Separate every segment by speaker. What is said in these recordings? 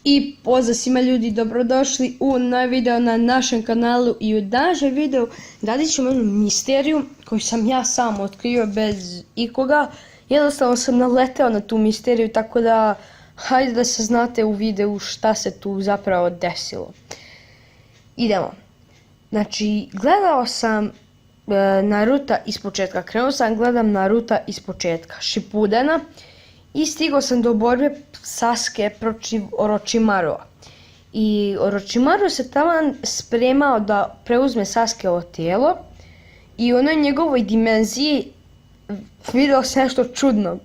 Speaker 1: I pozdrav svima ljudi, dobrodošli u novi video na našem kanalu. I u današnjem videu radit ćemo jednu misteriju koju sam ja sam otkrio bez ikoga. Jednostavno sam naleteo na tu misteriju, tako da hajde da se znate u videu šta se tu zapravo desilo. Idemo. Znači, gledao sam Naruta ispočetka, krenuo sam gledam Naruta ispočetka, Shippudena. I stigao sam do borbe Sasuke protiv Orochimarua. I Orochimaru se taman spremao da preuzme Sasukeovo tijelo. I u onoj njegovoj dimenziji vidio sam nešto čudno.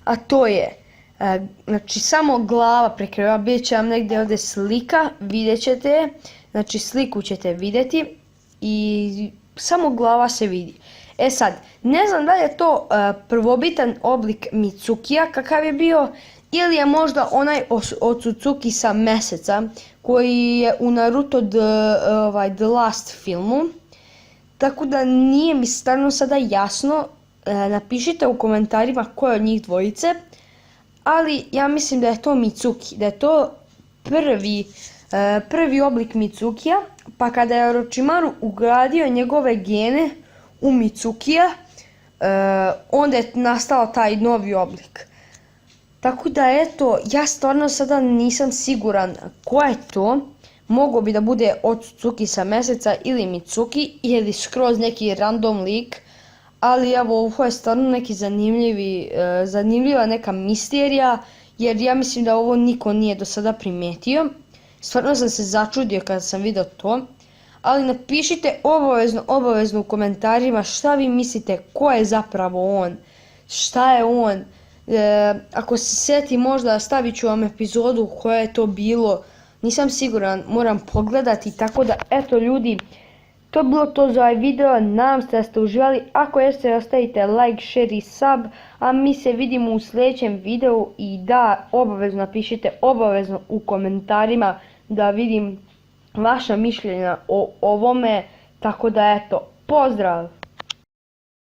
Speaker 1: A to je, znači samo glava prekriva, bit će vam negdje ovdje slika, vidjet ćete je. Znači sliku ćete vidjeti i samo glava se vidi. E sad, ne znam da li je to prvobitan oblik Mitsukija kakav je bio, ili je možda onaj Otsutsuki sa Meseca koji je u Naruto The Last filmu. Tako da nije mi stvarno sada jasno, napišite u komentarima ko je od njih dvojice, ali ja mislim da je to Mitsuki, da je to prvi oblik Mitsukija, pa kada je Orochimaru ugradio njegove gene u Mitsukija, onda je nastao taj novi oblik. Tako da eto, ja stvarno sada nisam siguran ko je to. Mogao bi da bude Otsutsuki sa Meseca ili Mitsuki ili skroz neki random lik. Ali evo, ovo je stvarno neki zanimljiva neka misterija, jer ja mislim da ovo niko nije do sada primetio. Stvarno sam se začudio kada sam vidio to. Ali napišite obavezno u komentarima šta vi mislite, ko je zapravo on, šta je on. Ako se sjeti možda stavit ću vam epizodu koja je to bilo, nisam siguran, moram pogledati. Tako da eto ljudi, to je bilo to za ovaj video, nadam se da ste uživali. Ako jeste, ostavite like, share i sub, a mi se vidimo u sljedećem videu. I da, obavezno napišite u komentarima da vidim vaša mišljenja o ovome. Tako da eto, pozdrav!